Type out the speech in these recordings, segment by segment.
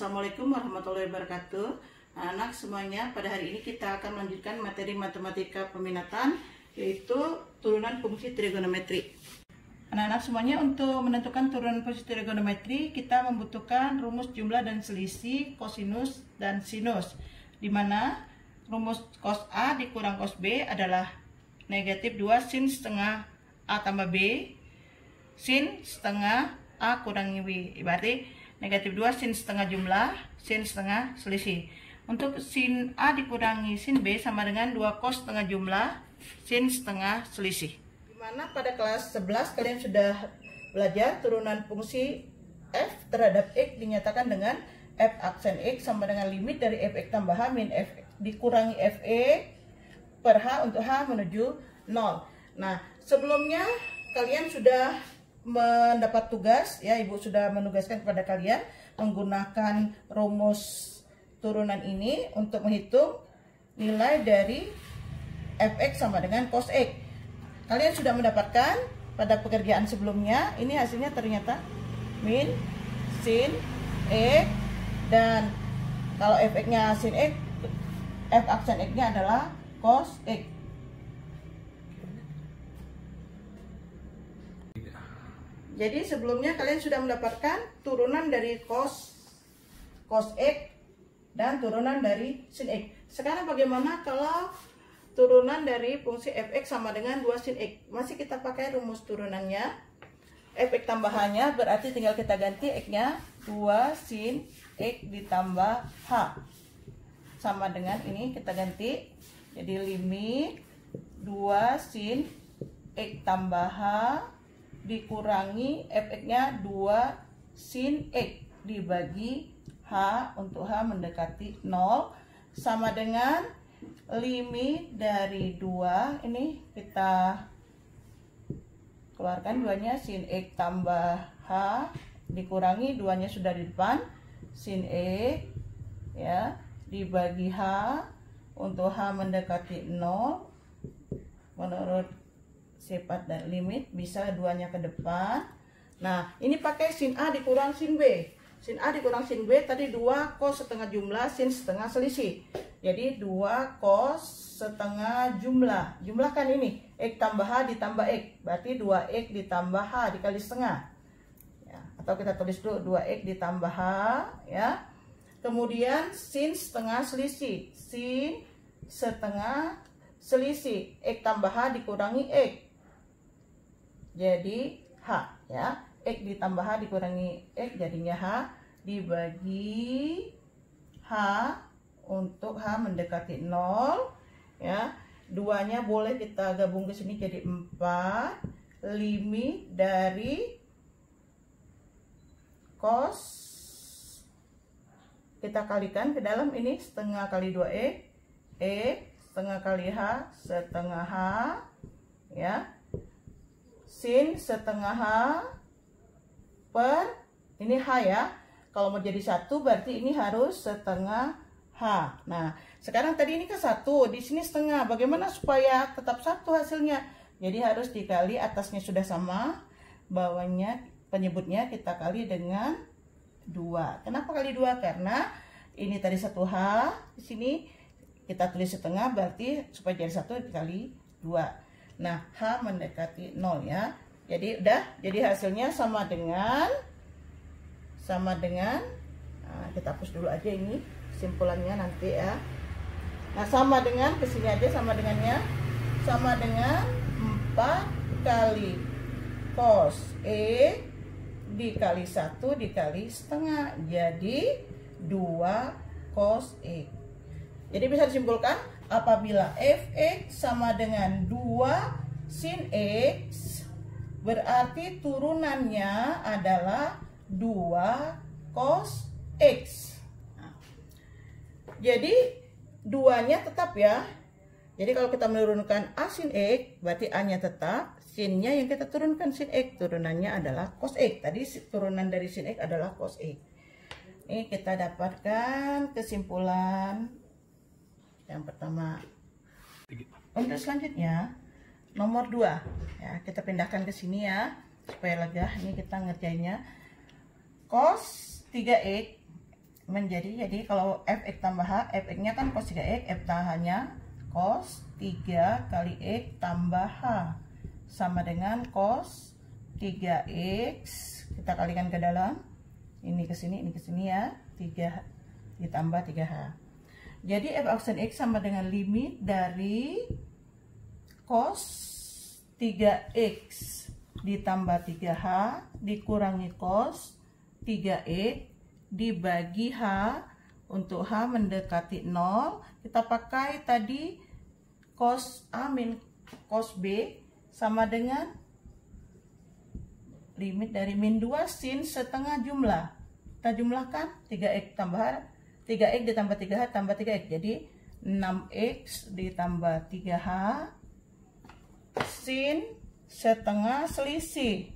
Assalamualaikum warahmatullahi wabarakatuh. Anak semuanya, pada hari ini kita akan melanjutkan materi matematika peminatan, yaitu turunan fungsi trigonometri. Anak-anak semuanya, untuk menentukan turunan fungsi trigonometri, kita membutuhkan rumus jumlah dan selisih, kosinus dan sinus, di mana rumus cos A dikurang cos B adalah negatif 2 sin setengah A tambah B, sin setengah A kurangi B. Berarti negatif 2 sin setengah jumlah, sin setengah selisih. Untuk sin A dikurangi sin B sama dengan 2 cos setengah jumlah, sin setengah selisih. Dimana pada kelas 11 kalian sudah belajar turunan fungsi f terhadap x dinyatakan dengan f aksen x sama dengan limit dari fx tambah h min f dikurangi fx per h untuk h menuju 0. Nah, sebelumnya kalian sudah mendapat tugas, ya, ibu sudah menugaskan kepada kalian menggunakan rumus turunan ini untuk menghitung nilai dari fx sama dengan cos x. Kalian sudah mendapatkan pada pekerjaan sebelumnya, ini hasilnya ternyata min sin x, dan kalau fx-nya sin x, f aksen x-nya adalah cos x. Jadi sebelumnya kalian sudah mendapatkan turunan dari cos x dan turunan dari sin x. Sekarang bagaimana kalau turunan dari fungsi fx sama dengan 2 sin x? Masih kita pakai rumus turunannya. Fx tambahannya berarti tinggal kita ganti x-nya 2 sin x ditambah h. Sama dengan ini kita ganti. Jadi limit 2 sin x tambah h dikurangi fx-nya 2 sin x dibagi h untuk h mendekati 0 sama dengan limit dari 2, ini kita keluarkan 2-nya sin x tambah h dikurangi 2-nya sudah di depan sin x, ya, dibagi h untuk h mendekati 0 menurut sifat dan limit bisa 2-nya ke depan. Nah, ini pakai sin A dikurang sin B. Sin A dikurang sin B tadi 2 cos setengah jumlah sin setengah selisih. Jadi 2 cos setengah jumlah. Jumlahkan ini x tambah h ditambah x. Berarti 2x ditambah h dikali setengah. Ya, atau kita tulis dulu 2x ditambah h, ya. Kemudian sin setengah selisih. Sin setengah selisih x tambah h dikurangi x. Jadi h, ya, x ditambah h dikurangi x jadinya h dibagi h untuk h mendekati 0, ya. 2-nya boleh kita gabung ke sini jadi 4, limit dari cos kita kalikan ke dalam ini setengah kali 2x, setengah kali h setengah h, ya, sin setengah h per ini h, ya. Kalau mau jadi 1 berarti ini harus setengah h. Nah, sekarang tadi ini kan 1, di sini setengah. Bagaimana supaya tetap 1 hasilnya? Jadi harus dikali, atasnya sudah sama, bawahnya penyebutnya kita kali dengan 2. Kenapa kali 2? Karena ini tadi 1h, di sini kita tulis setengah, berarti supaya jadi 1 dikali 2. Nah, h mendekati 0, ya. Jadi udah, jadi hasilnya sama dengan nah, kita hapus dulu aja ini kesimpulannya nanti, ya. Nah, sama dengan kesini aja, sama dengan 4 kali cos x dikali 1 dikali setengah, jadi 2 cos x. Jadi bisa disimpulkan apabila fx sama dengan 2 sin x berarti turunannya adalah 2 cos x. Nah, jadi 2-nya tetap, ya. Jadi kalau kita menurunkan a sin x berarti a-nya tetap, sin-nya yang kita turunkan sin x, turunannya adalah cos x. Tadi turunan dari sin x adalah cos x. Ini kita dapatkan kesimpulan yang pertama. Untuk selanjutnya nomor 2, ya, kita pindahkan ke sini, ya, supaya lega. Ini kita ngerjainnya cos 3x jadi kalau fx tambah h, fx-nya kan cos 3x, f tambahnya cos 3 kali x tambah h sama dengan cos 3x, kita kalikan ke dalam, ini ke sini ya, 3 ditambah 3h. Jadi f aksen x sama dengan limit dari cos 3x ditambah 3h dikurangi cos 3x dibagi h. Untuk h mendekati 0, kita pakai tadi cos a min cos b sama dengan limit dari min 2 sin setengah jumlah. Kita jumlahkan 3x ditambah 3h tambah 3x, jadi 6x ditambah 3h sin setengah selisih.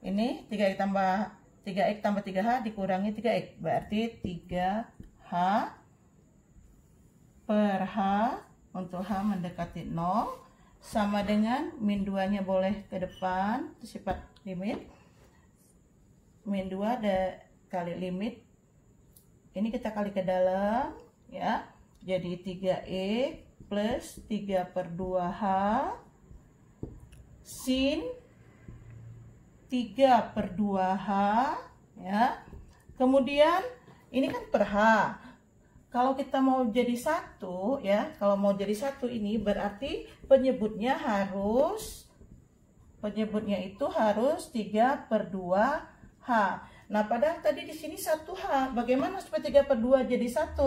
Ini 3x tambah 3h dikurangi 3x, berarti 3h per h. Untuk h mendekati 0 sama dengan min 2 nya boleh ke depan, itu sifat limit. Min 2 kali limit, ini kita kali ke dalam ya, jadi 3x plus 3 per 2h sin 3 per 2h ya. Kemudian ini kan per h. Kalau kita mau jadi satu ya, kalau mau jadi satu ini berarti penyebutnya itu harus 3 per 2h. Nah, padahal tadi di sini 1h. Bagaimana supaya 3 per 2 jadi 1?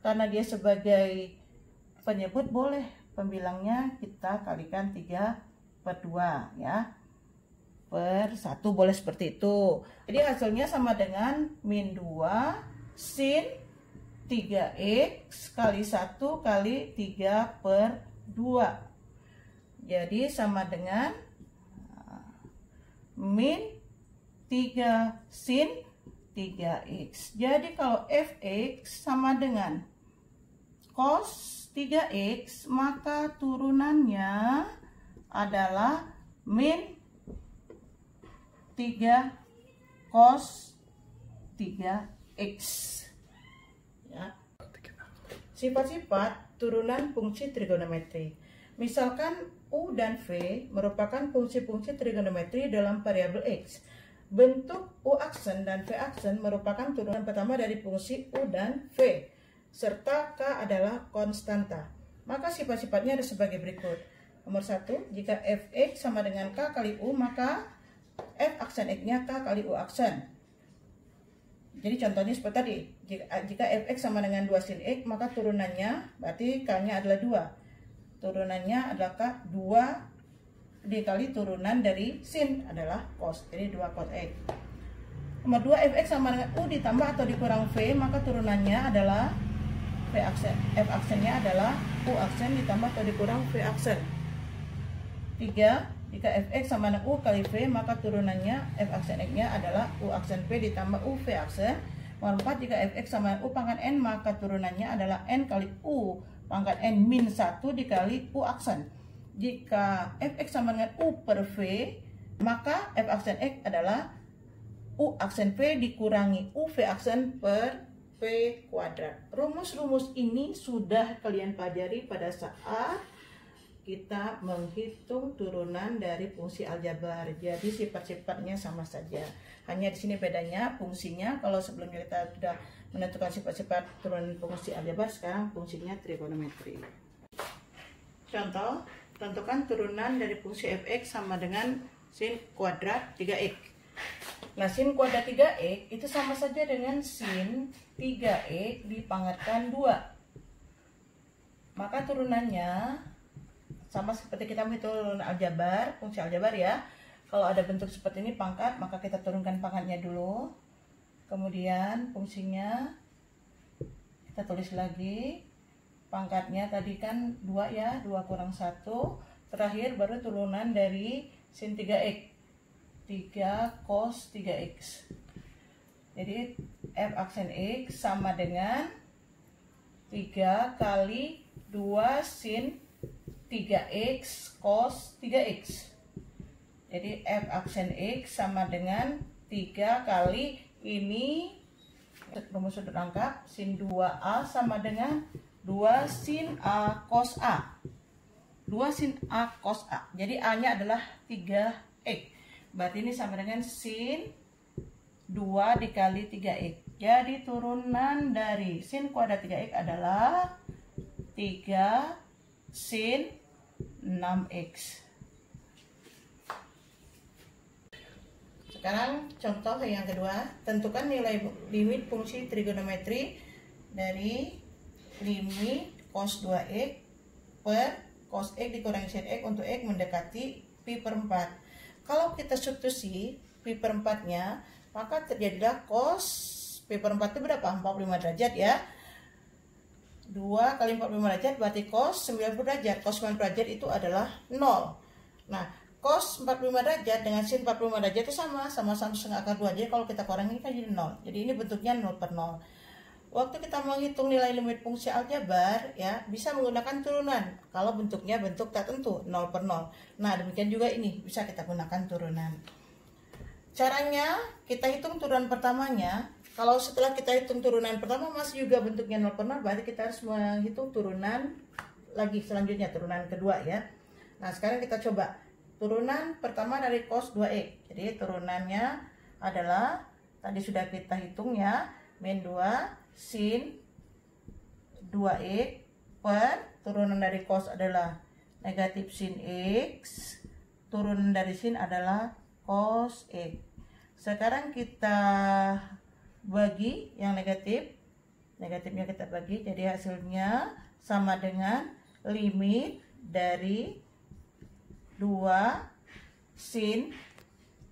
Karena dia sebagai penyebut, boleh pembilangnya kita kalikan 3 per 2 ya. Per 1 boleh seperti itu. Jadi hasilnya sama dengan min 2 sin 3x kali 1 kali 3 per 2. Jadi sama dengan min 3 sin 3x. Jadi kalau fx sama dengan cos 3x, maka turunannya adalah min 3 cos 3x ya. Sifat-sifat turunan fungsi trigonometri. Misalkan u dan v merupakan fungsi-fungsi trigonometri dalam variabel x. Bentuk u aksen dan v aksen merupakan turunan pertama dari fungsi u dan v, serta k adalah konstanta. Maka sifat-sifatnya ada sebagai berikut. Nomor 1, jika fx sama dengan k kali u, maka f aksen x-nya k kali u aksen. Jadi contohnya seperti tadi, jika fx sama dengan 2 sin x, maka turunannya berarti k-nya adalah 2. Turunannya adalah k 2 dikali turunan dari sin adalah cos, jadi 2 cos x. Nomor 2, fx sama dengan u ditambah atau dikurang v, maka turunannya adalah v aksen. F aksennya adalah u aksen ditambah atau dikurang v aksen. 3, jika fx sama dengan u kali v, maka turunannya f aksen x-nya adalah u aksen v ditambah u v aksen. Nomor 4, jika fx sama dengan u pangkat n, maka turunannya adalah n kali u pangkat n min 1 dikali u aksen. Jika fx sama dengan u per v, maka f aksen x adalah u aksen v dikurangi u v aksen per v kuadrat. Rumus-rumus ini sudah kalian pelajari pada saat kita menghitung turunan dari fungsi aljabar. Jadi sifat-sifatnya sama saja. Hanya di sini bedanya fungsinya. Kalau sebelumnya kita sudah menentukan sifat-sifat turunan fungsi aljabar, sekarang fungsinya trigonometri. Contoh, tentukan turunan dari fungsi fx sama dengan sin kuadrat 3x. Nah, sin kuadrat 3x itu sama saja dengan sin 3x dipangkatkan 2. Maka turunannya sama seperti kita menghitung aljabar, fungsi aljabar ya. Kalau ada bentuk seperti ini pangkat, maka kita turunkan pangkatnya dulu. Kemudian fungsinya kita tulis lagi. Pangkatnya tadi kan 2 ya, 2 kurang 1. Terakhir baru turunan dari sin 3x. 3 cos 3x. Jadi f aksen x sama dengan 3 kali 2 sin 3x cos 3x. Jadi f aksen x sama dengan 3 kali ini Rumus sudut lengkap, sin 2A sama dengan 2 sin A cos A. 2 sin A cos A. Jadi A-nya adalah 3X. Berarti ini sama dengan sin 2 dikali 3X. Jadi turunan dari sin kuadrat 3X adalah 3 sin 6X. Sekarang contoh yang kedua, tentukan nilai limit fungsi trigonometri dari limit cos 2x per cos x dikurangi sin x untuk x mendekati pi per 4. Kalau kita substitusi pi per 4 nya, maka terjadilah cos pi per 4 itu berapa? 45 derajat ya. 2 kali 45 derajat berarti cos 90 derajat. Cos 90 derajat itu adalah 0. Nah, cos 45 derajat dengan sin 45 derajat itu sama setengah akar 2. Jadi kalau kita kurangi kan jadi 0. Jadi ini bentuknya 0 per 0. Waktu kita menghitung nilai limit fungsi aljabar ya, bisa menggunakan turunan. Kalau bentuknya bentuk tak tentu 0 per 0. Nah, demikian juga ini bisa kita gunakan turunan. Caranya kita hitung turunan pertamanya. Kalau setelah kita hitung turunan pertama masih juga bentuknya 0 per 0, berarti kita harus menghitung turunan lagi selanjutnya, turunan kedua ya. Nah, sekarang kita coba. Turunan pertama dari cos 2x. Jadi turunannya adalah tadi sudah kita hitung ya, min 2 sin 2x per turunan dari cos adalah negatif sin x, turunan dari sin adalah cos x. Sekarang kita bagi yang negatifnya kita bagi, jadi hasilnya sama dengan limit dari 2 sin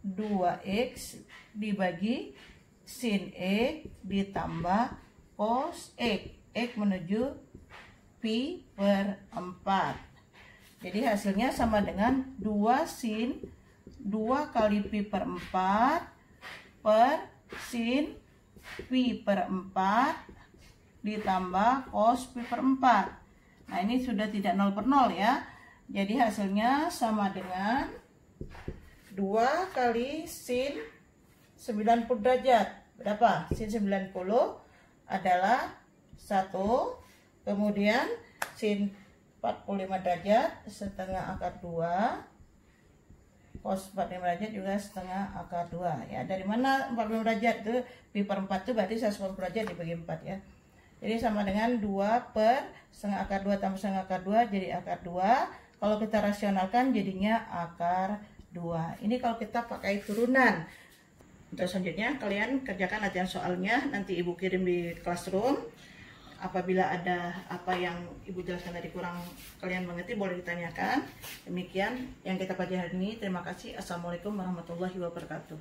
2x dibagi sin x ditambah cos x. X menuju pi per 4. Jadi hasilnya sama dengan 2 sin 2 kali pi per 4 per sin pi per 4 ditambah cos pi per 4. Nah, ini sudah tidak 0 per 0 ya. Jadi hasilnya sama dengan 2 kali sin 90 derajat. Berapa? Sin 90 adalah 1. Kemudian sin 45 derajat setengah akar 2. Cos 45 derajat juga setengah akar 2. Ya, dari mana 45 derajat itu? Pi per 4 itu berarti 140 derajat dibagi 4 ya. Jadi sama dengan 2 per setengah akar 2 tambah setengah akar 2 jadi akar 2. Kalau kita rasionalkan jadinya akar 2. Ini kalau kita pakai turunan. Untuk selanjutnya kalian kerjakan latihan soalnya, nanti ibu kirim di classroom. Apabila ada apa yang ibu jelaskan tadi kurang kalian mengerti, boleh ditanyakan. Demikian yang kita pelajari hari ini. Terima kasih. Assalamualaikum warahmatullahi wabarakatuh.